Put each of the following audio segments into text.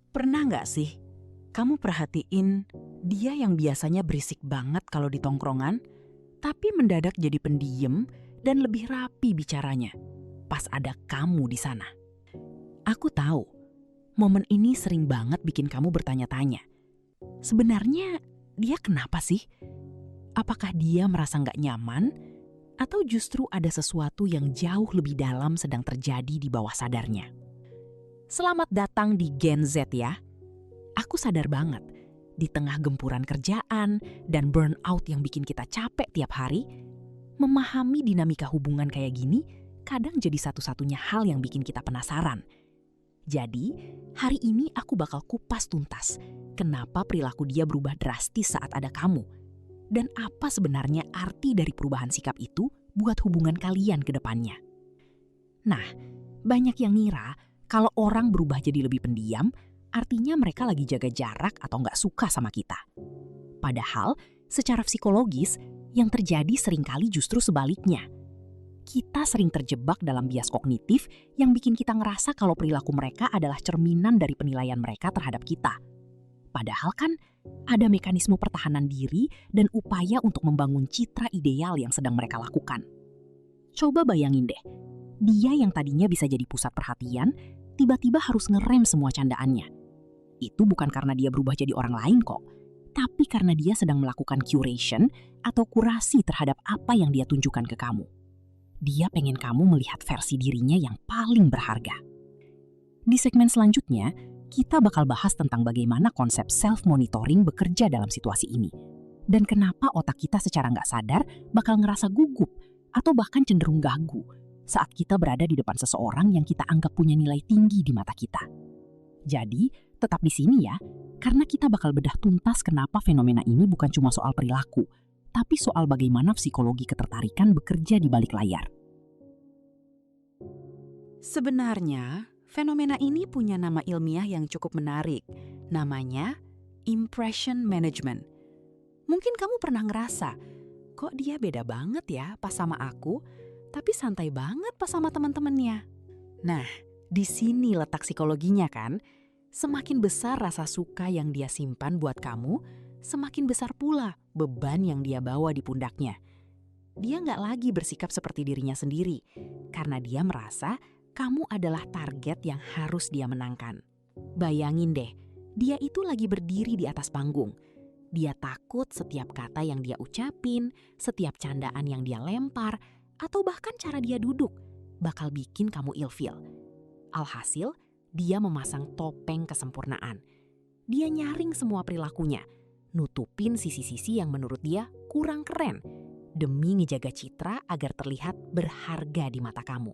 Pernah nggak sih kamu perhatiin dia yang biasanya berisik banget kalau di tongkrongan, tapi mendadak jadi pendiam dan lebih rapi bicaranya pas ada kamu di sana? Aku tahu, momen ini sering banget bikin kamu bertanya-tanya. Sebenarnya dia kenapa sih? Apakah dia merasa nggak nyaman? Atau justru ada sesuatu yang jauh lebih dalam sedang terjadi di bawah sadarnya? Selamat datang di Gen Z ya. Aku sadar banget, di tengah gempuran kerjaan dan burnout yang bikin kita capek tiap hari, memahami dinamika hubungan kayak gini kadang jadi satu-satunya hal yang bikin kita penasaran. Jadi, hari ini aku bakal kupas tuntas kenapa perilaku dia berubah drastis saat ada kamu. Dan apa sebenarnya arti dari perubahan sikap itu buat hubungan kalian ke depannya. Nah, banyak yang ngira kalau orang berubah jadi lebih pendiam, artinya mereka lagi jaga jarak atau nggak suka sama kita. Padahal, secara psikologis, yang terjadi seringkali justru sebaliknya. Kita sering terjebak dalam bias kognitif yang bikin kita ngerasa kalau perilaku mereka adalah cerminan dari penilaian mereka terhadap kita. Padahal kan, ada mekanisme pertahanan diri dan upaya untuk membangun citra ideal yang sedang mereka lakukan. Coba bayangin deh, dia yang tadinya bisa jadi pusat perhatian, tiba-tiba harus ngerem semua candaannya. Itu bukan karena dia berubah jadi orang lain kok, tapi karena dia sedang melakukan curation atau kurasi terhadap apa yang dia tunjukkan ke kamu. Dia pengen kamu melihat versi dirinya yang paling berharga. Di segmen selanjutnya, kita bakal bahas tentang bagaimana konsep self-monitoring bekerja dalam situasi ini. Dan kenapa otak kita secara nggak sadar bakal ngerasa gugup atau bahkan cenderung gagu saat kita berada di depan seseorang yang kita anggap punya nilai tinggi di mata kita. Jadi, tetap di sini ya, karena kita bakal bedah tuntas kenapa fenomena ini bukan cuma soal perilaku, tapi soal bagaimana psikologi ketertarikan bekerja di balik layar. Sebenarnya, fenomena ini punya nama ilmiah yang cukup menarik. Namanya impression management. Mungkin kamu pernah ngerasa, kok dia beda banget ya pas sama aku, tapi santai banget pas sama teman-temannya. Nah, di sini letak psikologinya kan? Semakin besar rasa suka yang dia simpan buat kamu, semakin besar pula beban yang dia bawa di pundaknya. Dia nggak lagi bersikap seperti dirinya sendiri, karena dia merasa kamu adalah target yang harus dia menangkan. Bayangin deh, dia itu lagi berdiri di atas panggung. Dia takut setiap kata yang dia ucapin, setiap candaan yang dia lempar, atau bahkan cara dia duduk bakal bikin kamu ilfeel. Alhasil, dia memasang topeng kesempurnaan. Dia nyaring semua perilakunya, nutupin sisi-sisi yang menurut dia kurang keren, demi ngejaga citra agar terlihat berharga di mata kamu.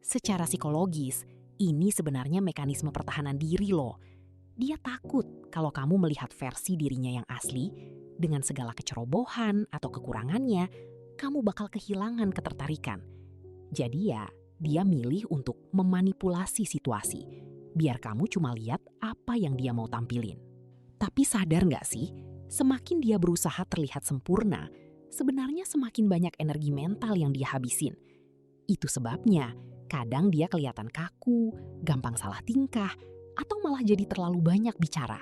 Secara psikologis, ini sebenarnya mekanisme pertahanan diri loh. Dia takut kalau kamu melihat versi dirinya yang asli, dengan segala kecerobohan atau kekurangannya, kamu bakal kehilangan ketertarikan. Jadi ya, dia milih untuk memanipulasi situasi, biar kamu cuma lihat apa yang dia mau tampilin. Tapi sadar nggak sih, semakin dia berusaha terlihat sempurna, sebenarnya semakin banyak energi mental yang dia habisin. Itu sebabnya, kadang dia kelihatan kaku, gampang salah tingkah, atau malah jadi terlalu banyak bicara.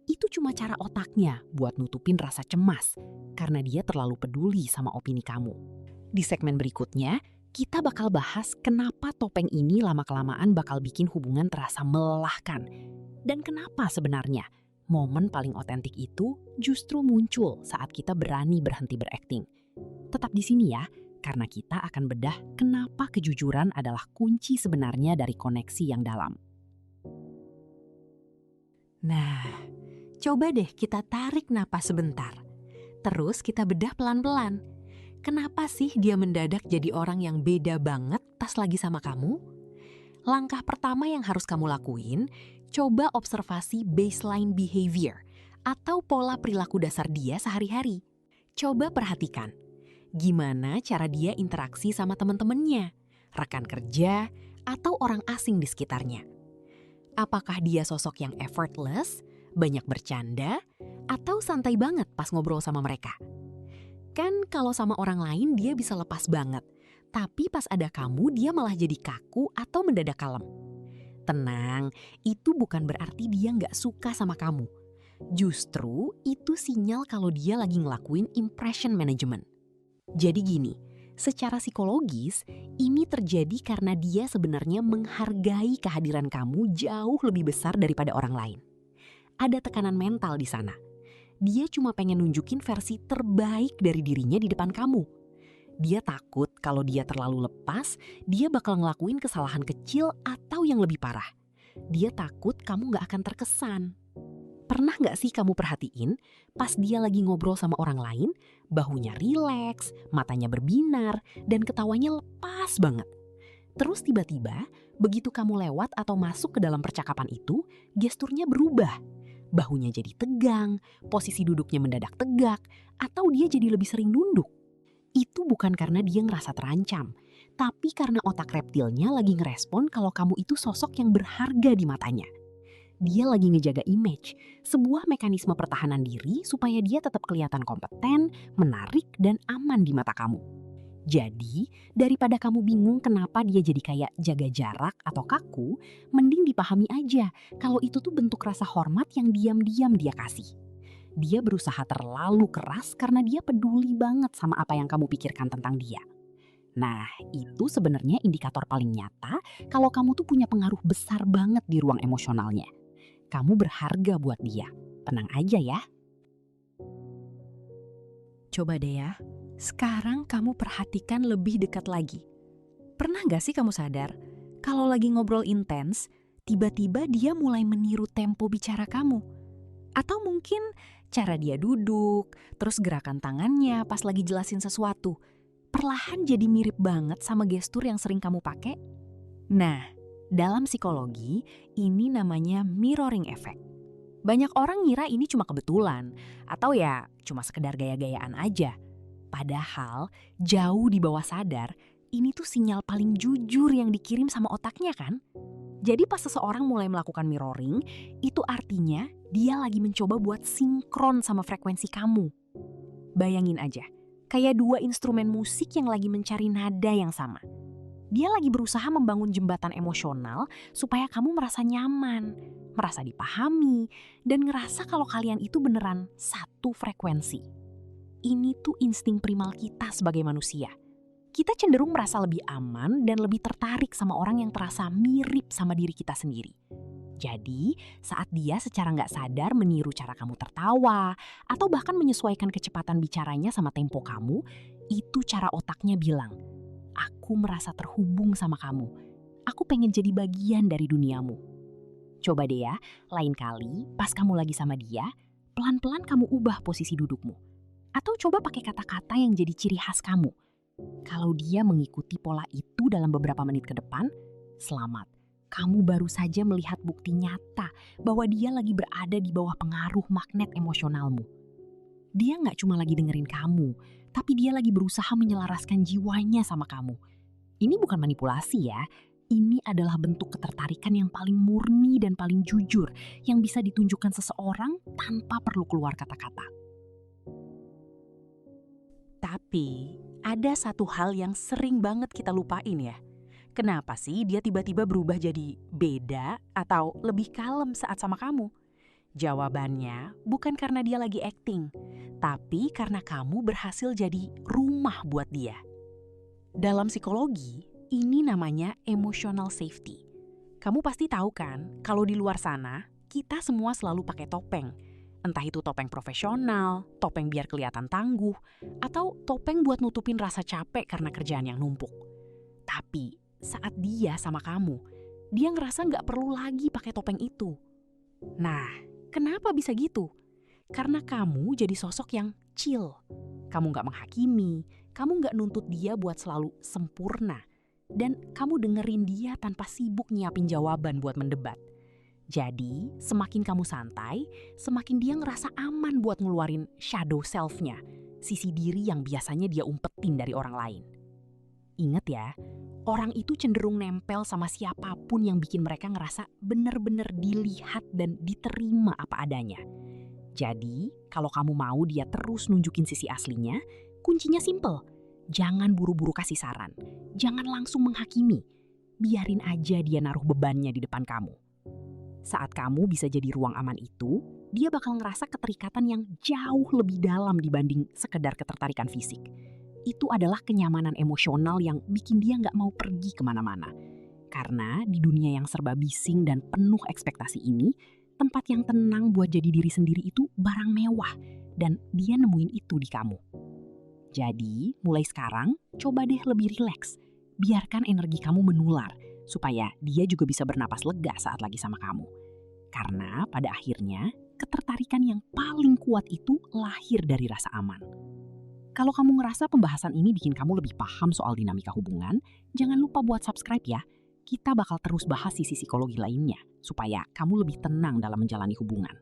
Itu cuma cara otaknya buat nutupin rasa cemas, karena dia terlalu peduli sama opini kamu. Di segmen berikutnya, kita bakal bahas kenapa topeng ini lama-kelamaan bakal bikin hubungan terasa melelahkan. Dan kenapa sebenarnya momen paling otentik itu justru muncul saat kita berani berhenti berakting. Tetap di sini ya, karena kita akan bedah kenapa kejujuran adalah kunci sebenarnya dari koneksi yang dalam. Nah, coba deh kita tarik napas sebentar. Terus kita bedah pelan-pelan. Kenapa sih dia mendadak jadi orang yang beda banget pas lagi sama kamu? Langkah pertama yang harus kamu lakuin, coba observasi baseline behavior atau pola perilaku dasar dia sehari-hari. Coba perhatikan, gimana cara dia interaksi sama teman-temannya, rekan kerja, atau orang asing di sekitarnya. Apakah dia sosok yang effortless, banyak bercanda, atau santai banget pas ngobrol sama mereka? Kan kalau sama orang lain dia bisa lepas banget, tapi pas ada kamu dia malah jadi kaku atau mendadak kalem. Tenang, itu bukan berarti dia nggak suka sama kamu. Justru itu sinyal kalau dia lagi ngelakuin impression management. Jadi gini, secara psikologis ini terjadi karena dia sebenarnya menghargai kehadiran kamu jauh lebih besar daripada orang lain. Ada tekanan mental di sana. Dia cuma pengen nunjukin versi terbaik dari dirinya di depan kamu. Dia takut kalau dia terlalu lepas, dia bakal ngelakuin kesalahan kecil atau yang lebih parah. Dia takut kamu gak akan terkesan. Pernah gak sih kamu perhatiin pas dia lagi ngobrol sama orang lain, bahunya rileks, matanya berbinar, dan ketawanya lepas banget. Terus tiba-tiba, begitu kamu lewat atau masuk ke dalam percakapan itu, gesturnya berubah. Bahunya jadi tegang, posisi duduknya mendadak tegak, atau dia jadi lebih sering nunduk. Itu bukan karena dia ngerasa terancam, tapi karena otak reptilnya lagi ngerespon kalau kamu itu sosok yang berharga di matanya. Dia lagi ngejaga image, sebuah mekanisme pertahanan diri supaya dia tetap kelihatan kompeten, menarik, dan aman di mata kamu. Jadi, daripada kamu bingung kenapa dia jadi kayak jaga jarak atau kaku, mending dipahami aja kalau itu tuh bentuk rasa hormat yang diam-diam dia kasih. Dia berusaha terlalu keras karena dia peduli banget sama apa yang kamu pikirkan tentang dia. Nah, itu sebenarnya indikator paling nyata kalau kamu tuh punya pengaruh besar banget di ruang emosionalnya. Kamu berharga buat dia. Tenang aja ya. Coba deh ya, sekarang kamu perhatikan lebih dekat lagi. Pernah gak sih kamu sadar, kalau lagi ngobrol intens, tiba-tiba dia mulai meniru tempo bicara kamu? Atau mungkin cara dia duduk, terus gerakan tangannya pas lagi jelasin sesuatu, perlahan jadi mirip banget sama gestur yang sering kamu pakai? Nah, dalam psikologi, ini namanya mirroring effect. Banyak orang ngira ini cuma kebetulan, atau ya cuma sekedar gaya-gayaan aja. Padahal, jauh di bawah sadar, ini tuh sinyal paling jujur yang dikirim sama otaknya kan? Jadi pas seseorang mulai melakukan mirroring, itu artinya dia lagi mencoba buat sinkron sama frekuensi kamu. Bayangin aja, kayak dua instrumen musik yang lagi mencari nada yang sama. Dia lagi berusaha membangun jembatan emosional supaya kamu merasa nyaman, merasa dipahami, dan ngerasa kalau kalian itu beneran satu frekuensi. Ini tuh insting primal kita sebagai manusia. Kita cenderung merasa lebih aman dan lebih tertarik sama orang yang terasa mirip sama diri kita sendiri. Jadi, saat dia secara nggak sadar meniru cara kamu tertawa, atau bahkan menyesuaikan kecepatan bicaranya sama tempo kamu, itu cara otaknya bilang, aku merasa terhubung sama kamu. Aku pengen jadi bagian dari duniamu. Coba deh ya, lain kali pas kamu lagi sama dia, pelan-pelan kamu ubah posisi dudukmu. Atau coba pakai kata-kata yang jadi ciri khas kamu. Kalau dia mengikuti pola itu dalam beberapa menit ke depan, selamat. Kamu baru saja melihat bukti nyata bahwa dia lagi berada di bawah pengaruh magnet emosionalmu. Dia nggak cuma lagi dengerin kamu, tapi dia lagi berusaha menyelaraskan jiwanya sama kamu. Ini bukan manipulasi ya, ini adalah bentuk ketertarikan yang paling murni dan paling jujur yang bisa ditunjukkan seseorang tanpa perlu keluar kata-kata. Tapi, ada satu hal yang sering banget kita lupain ya. Kenapa sih dia tiba-tiba berubah jadi beda atau lebih kalem saat sama kamu? Jawabannya bukan karena dia lagi acting, tapi karena kamu berhasil jadi rumah buat dia. Dalam psikologi, ini namanya emotional safety. Kamu pasti tahu kan, kalau di luar sana, kita semua selalu pakai topeng. Entah itu topeng profesional, topeng biar kelihatan tangguh, atau topeng buat nutupin rasa capek karena kerjaan yang numpuk. Tapi saat dia sama kamu, dia ngerasa nggak perlu lagi pakai topeng itu. Nah, kenapa bisa gitu? Karena kamu jadi sosok yang chill. Kamu nggak menghakimi, kamu nggak nuntut dia buat selalu sempurna. Dan kamu dengerin dia tanpa sibuk nyiapin jawaban buat mendebat. Jadi, semakin kamu santai, semakin dia ngerasa aman buat ngeluarin shadow self-nya, sisi diri yang biasanya dia umpetin dari orang lain. Ingat ya, orang itu cenderung nempel sama siapapun yang bikin mereka ngerasa bener-bener dilihat dan diterima apa adanya. Jadi, kalau kamu mau dia terus nunjukin sisi aslinya, kuncinya simple. Jangan buru-buru kasih saran, jangan langsung menghakimi. biarin aja dia naruh bebannya di depan kamu. Saat kamu bisa jadi ruang aman itu, dia bakal ngerasa keterikatan yang jauh lebih dalam dibanding sekedar ketertarikan fisik. Itu adalah kenyamanan emosional yang bikin dia nggak mau pergi kemana-mana. Karena di dunia yang serba bising dan penuh ekspektasi ini, tempat yang tenang buat jadi diri sendiri itu barang mewah, dan dia nemuin itu di kamu. Jadi, mulai sekarang, coba deh lebih rileks. Biarkan energi kamu menular, supaya dia juga bisa bernapas lega saat lagi sama kamu. Karena pada akhirnya, ketertarikan yang paling kuat itu lahir dari rasa aman. Kalau kamu ngerasa pembahasan ini bikin kamu lebih paham soal dinamika hubungan, jangan lupa buat subscribe ya. Kita bakal terus bahas sisi psikologi lainnya, supaya kamu lebih tenang dalam menjalani hubungan.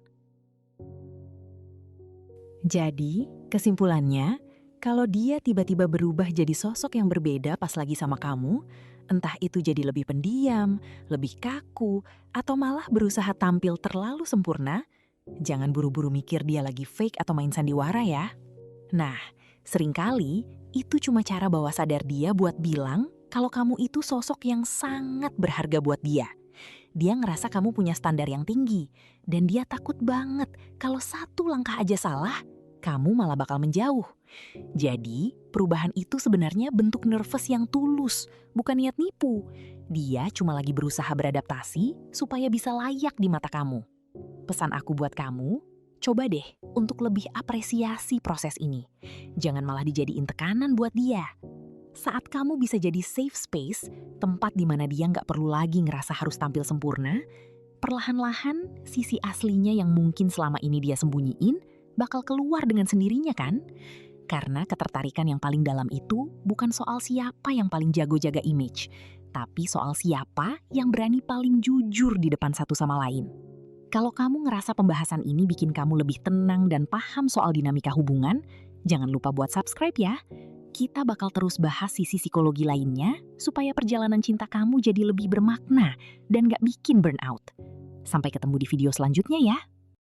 Jadi, kesimpulannya, kalau dia tiba-tiba berubah jadi sosok yang berbeda pas lagi sama kamu, entah itu jadi lebih pendiam, lebih kaku, atau malah berusaha tampil terlalu sempurna, jangan buru-buru mikir dia lagi fake atau main sandiwara ya. Nah, seringkali itu cuma cara bawah sadar dia buat bilang kalau kamu itu sosok yang sangat berharga buat dia. Dia ngerasa kamu punya standar yang tinggi, dan dia takut banget kalau satu langkah aja salah, kamu malah bakal menjauh. Jadi, perubahan itu sebenarnya bentuk nervous yang tulus, bukan niat nipu. Dia cuma lagi berusaha beradaptasi supaya bisa layak di mata kamu. Pesan aku buat kamu, coba deh untuk lebih apresiasi proses ini. Jangan malah dijadiin tekanan buat dia. Saat kamu bisa jadi safe space, tempat di mana dia nggak perlu lagi ngerasa harus tampil sempurna, perlahan-lahan sisi aslinya yang mungkin selama ini dia sembunyiin bakal keluar dengan sendirinya kan? Karena ketertarikan yang paling dalam itu bukan soal siapa yang paling jago jaga image, tapi soal siapa yang berani paling jujur di depan satu sama lain. Kalau kamu ngerasa pembahasan ini bikin kamu lebih tenang dan paham soal dinamika hubungan, jangan lupa buat subscribe ya. Kita bakal terus bahas sisi psikologi lainnya supaya perjalanan cinta kamu jadi lebih bermakna dan gak bikin burnout. Sampai ketemu di video selanjutnya ya.